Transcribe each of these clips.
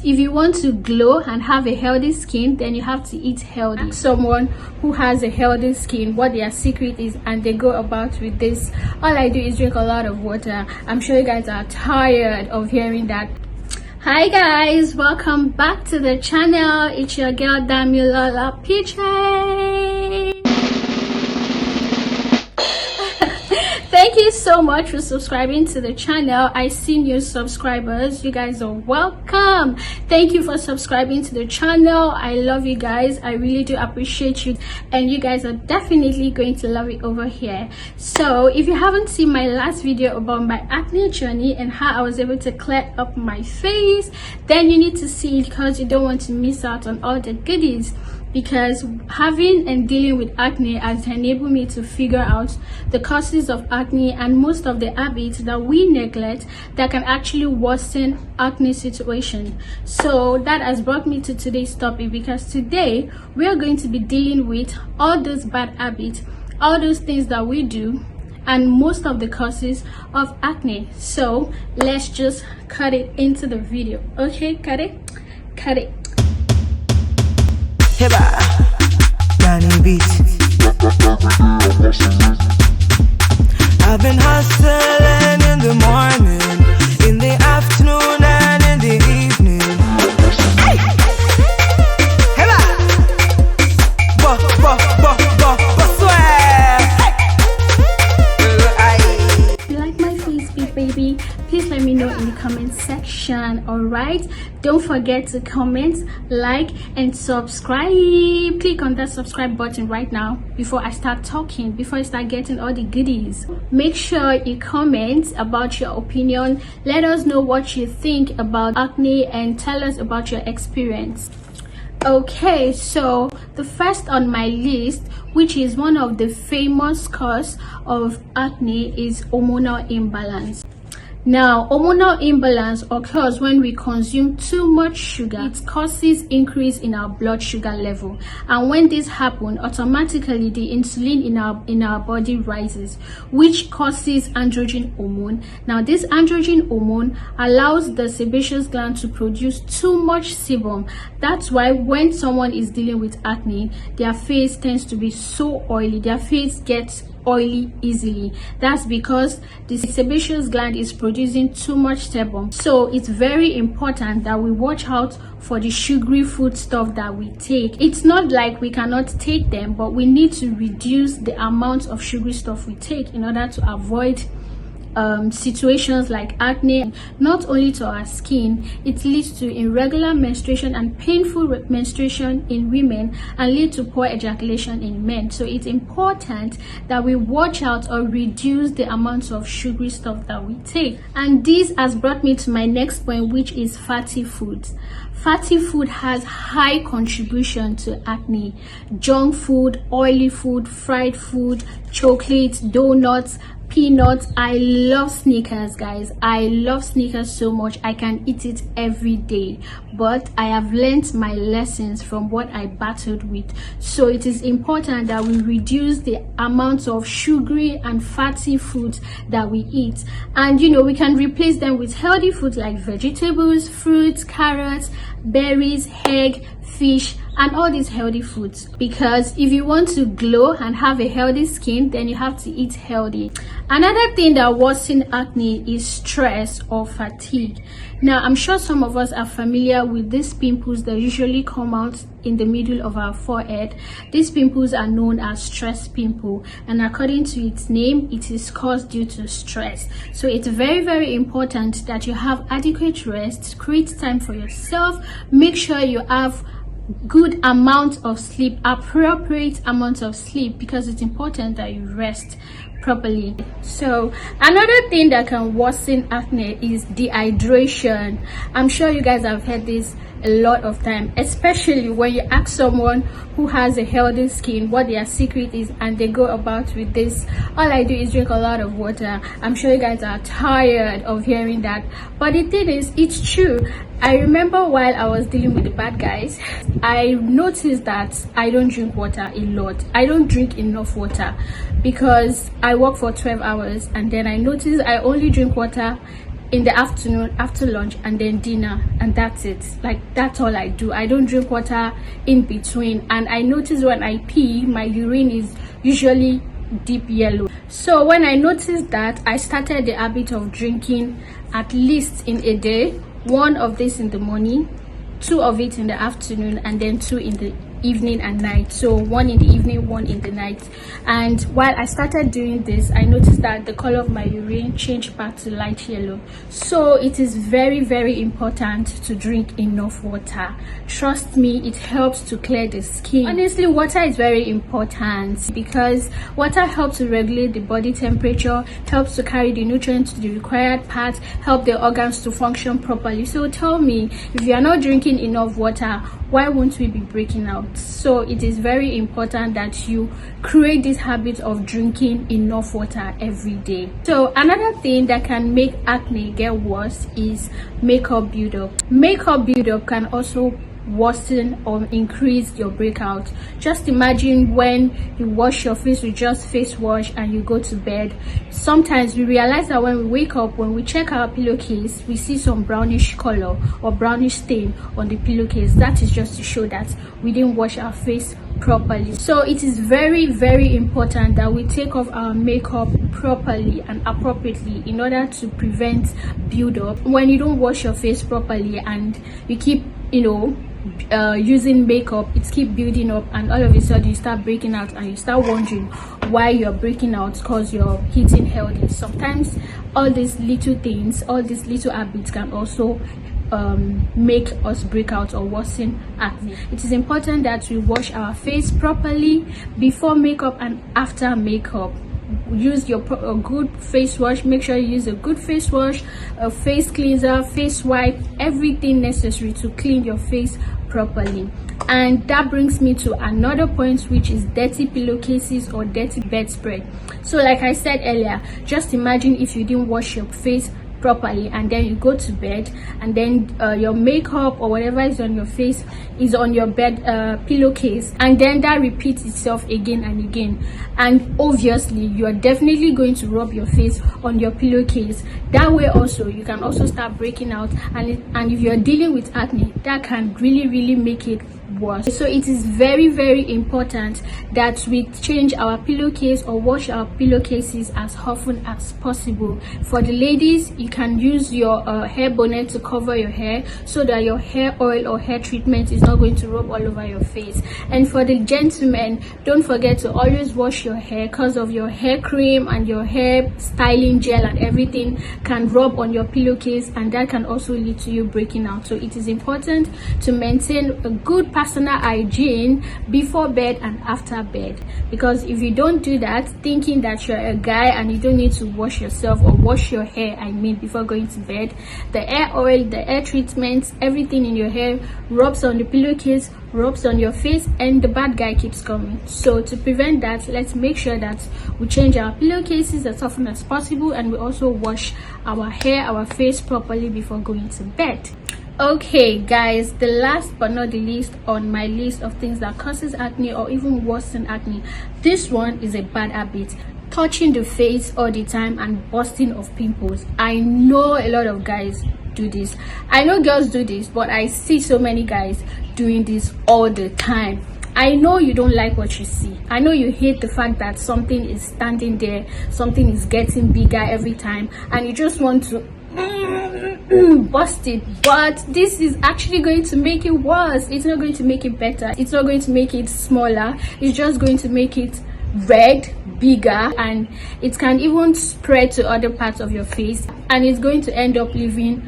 If you want to glow and have a healthy skin, then you have to eat healthy. Someone who has a healthy skin, what their secret is, and they go about with this. All I do is drink a lot of water. I'm sure you guys are tired of hearing that. Hi guys, welcome back to the channel. It's your girl Damilola Piche. Thank you so much for subscribing to the channel. I see new subscribers. You guys are welcome. Thank you for subscribing to the channel. I love you guys. I really do appreciate you, and you guys are definitely going to love it over here. So if you haven't seen my last video about my acne journey and how I was able to clear up my face, then you need to see it because you don't want to miss out on all the goodies. Because having and dealing with acne has enabled me to figure out the causes of acne and most of the habits that we neglect that can actually worsen acne situation. So that has brought me to today's topic, because today we are going to be dealing with all those bad habits, all those things that we do, and most of the causes of acne. So let's just cut it into the video. Okay, cut it. Heba, Danny Beat. I've been hustling in the morning, in the afternoon, and in the evening. Heba, If you like my face, big baby, please let me know in the comment section. All right, don't forget to comment, like, and subscribe. Click on that subscribe button right now before I start talking, before I start getting all the goodies. Make sure you comment about your opinion. Let us know what you think about acne and tell us about your experience. Okay, so the first on my list, which is one of the famous cause of acne, is hormonal imbalance. Now, hormonal imbalance occurs when we consume too much sugar. It causes increase in our blood sugar level, and when this happens, automatically the insulin in our body rises, which causes androgen hormone. Now, this androgen hormone allows the sebaceous gland to produce too much sebum. That's why when someone is dealing with acne, their face tends to be so oily. Their face gets oily easily. That's because the sebaceous gland is producing too much sebum. So it's very important that we watch out for the sugary food stuff that we take. It's not like we cannot take them, but we need to reduce the amount of sugary stuff we take in order to avoid situations like acne. Not only to our skin, it leads to irregular menstruation and painful menstruation in women, and lead to poor ejaculation in men. So it's important that we watch out or reduce the amounts of sugary stuff that we take. And this has brought me to my next point, which is fatty foods. Fatty food has high contribution to acne. Junk food, oily food, fried food, chocolates, donuts, peanuts. I love Snickers, guys. I love Snickers so much. I can eat it every day, but I have learned my lessons from what I battled with. So it is important that we reduce the amounts of sugary and fatty foods that we eat, and we can replace them with healthy foods like vegetables, fruits, carrots, berries, egg, fish, and all these healthy foods. Because if you want to glow and have a healthy skin, then you have to eat healthy. Another thing that worsens acne is stress or fatigue. Now, I'm sure some of us are familiar with these pimples that usually come out in the middle of our forehead. These pimples are known as stress pimple, and according to its name, it is caused due to stress. So it's very, very important that you have adequate rest, create time for yourself, make sure you have good amount of sleep, appropriate amount of sleep, because it's important that you rest properly. So another thing that can worsen acne is dehydration. I'm sure you guys have heard this a lot of time, especially when you ask someone who has a healthy skin what their secret is, and they go about with this. All I do is drink a lot of water. I'm sure you guys are tired of hearing that, but the thing is, it's true. I remember while I was dealing with the bad guys, I noticed that I don't drink water a lot. I don't drink enough water because I work for 12 hours, and then I noticed I only drink water in the afternoon after lunch, and then dinner, and that's it. Like, that's all I do. I don't drink water in between. And I notice when I pee, my urine is usually deep yellow. So when I noticed that, I started the habit of drinking at least in a day, one of this in the morning, 2 of it in the afternoon, and then 2 in the evening and night. So 1 in the evening, 1 in the night. And while I started doing this, I noticed that the color of my urine changed back to light yellow. So it is very, very important to drink enough water. Trust me, it helps to clear the skin. Honestly, water is very important because water helps to regulate the body temperature, helps to carry the nutrients to the required parts, help the organs to function properly. So tell me, if you are not drinking enough water, why won't we be breaking out? So it is very important that you create this habit of drinking enough water every day. So another thing that can make acne get worse is makeup buildup. Makeup buildup can also worsen or increase your breakout. Just imagine when you wash your face with just face wash and you go to bed. Sometimes we realize that when we wake up, when we check our pillowcase, we see some brownish color or brownish stain on the pillowcase. That is just to show that we didn't wash our face properly. So it is very, very important that we take off our makeup properly and appropriately in order to prevent buildup. When you don't wash your face properly and you keep, using makeup, it keep building up, and all of a sudden you start breaking out, and you start wondering why you're breaking out, because you're eating healthy. Sometimes all these little things, all these little habits can also make us break out or worsen acne. It is important that we wash our face properly before makeup and after makeup. Use a good face wash. Make sure you use a good face wash, a face cleanser, face wipe, everything necessary to clean your face properly. And that brings me to another point, which is dirty pillowcases or dirty bedspread. So like I said earlier, just imagine if you didn't wash your face properly and then you go to bed, and then your makeup or whatever is on your face is on your bed pillowcase, and then that repeats itself again and again, and obviously you are definitely going to rub your face on your pillowcase. That way also you can also start breaking out, and if you're dealing with acne, that can really make it worse. So it is very, very important that we change our pillowcase or wash our pillowcases as often as possible. For the ladies, you can use your hair bonnet to cover your hair so that your hair oil or hair treatment is not going to rub all over your face. And for the gentlemen, don't forget to always wash your hair, because of your hair cream and your hair styling gel and everything can rub on your pillowcase, and that can also lead to you breaking out. So it is important to maintain a good personal hygiene before bed and after bed, because if you don't do that, thinking that you're a guy and you don't need to wash yourself or wash your hair, before going to bed, the hair oil, the hair treatments, everything in your hair rubs on the pillowcase, rubs on your face, and the bad guy keeps coming. So to prevent that, let's make sure that we change our pillowcases as often as possible, and we also wash our hair, our face properly before going to bed. Okay guys, the last but not the least on my list of things that causes acne or even worse than acne, this one is a bad habit: touching the face all the time and busting of pimples. I know a lot of guys do this, I know girls do this, but I see so many guys doing this all the time. I know you don't like what you see. I know you hate the fact that something is standing there, something is getting bigger every time, and you just want to bust it, but this is actually going to make it worse. It's not going to make it better, it's not going to make it smaller, it's just going to make it red, bigger, and it can even spread to other parts of your face, and it's going to end up leaving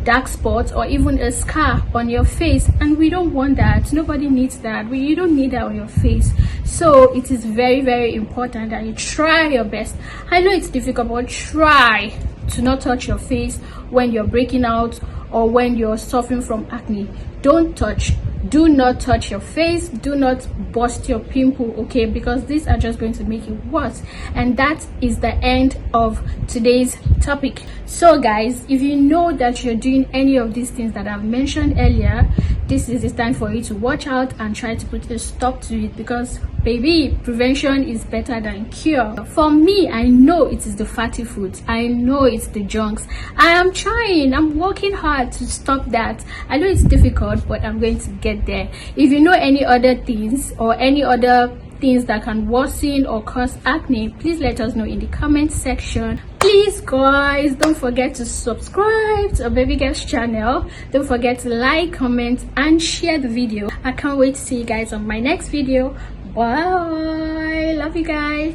dark spots or even a scar on your face, and we don't want that. Nobody needs that. You don't need that on your face. So it is very, very important that you try your best. I know it's difficult, but try to not touch your face when you're breaking out or when you're suffering from acne. Don't touch. do not touch your face, do not burst your pimple, okay, because these are just going to make it worse. And that is the end of today's topic. So guys, if you know that you're doing any of these things that I've mentioned earlier, this is the time for you to watch out and try to put a stop to it, because baby, prevention is better than cure. For me, I know it is the fatty foods, I know it's the junks. I am trying, I'm working hard to stop that. I know it's difficult, but I'm going to get there. If you know any other things or any other things that can worsen or cause acne, please let us know in the comment section. Please guys, don't forget to subscribe to Baby Girl's channel. Don't forget to like, comment and share the video. I can't wait to see you guys on my next video. Bye, love you guys.